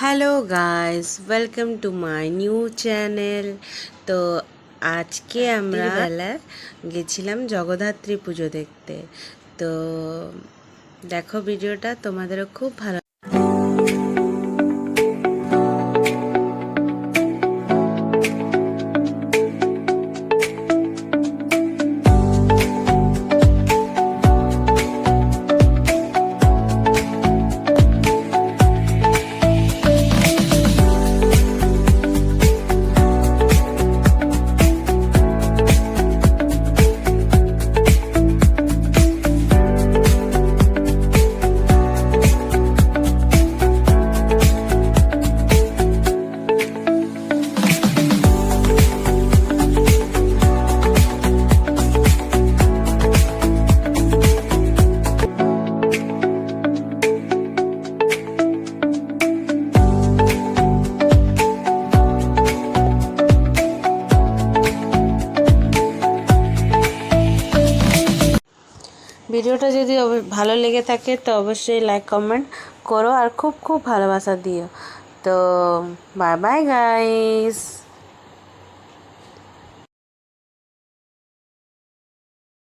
Hello guys, welcome to my new channel. তো আজকে আমরা বেলা গেছিলাম জগদ্ধাত্রী পুজো দেখতে। তো দেখো ভিডিওটা, তোমাদেরও খুব ভালো। ভিডিওটা যদি ভালো লেগে থাকে তো অবশ্যই লাইক কমেন্ট করো আর খুব খুব ভালোবাসা দিও। তো বাই বাই গাইস।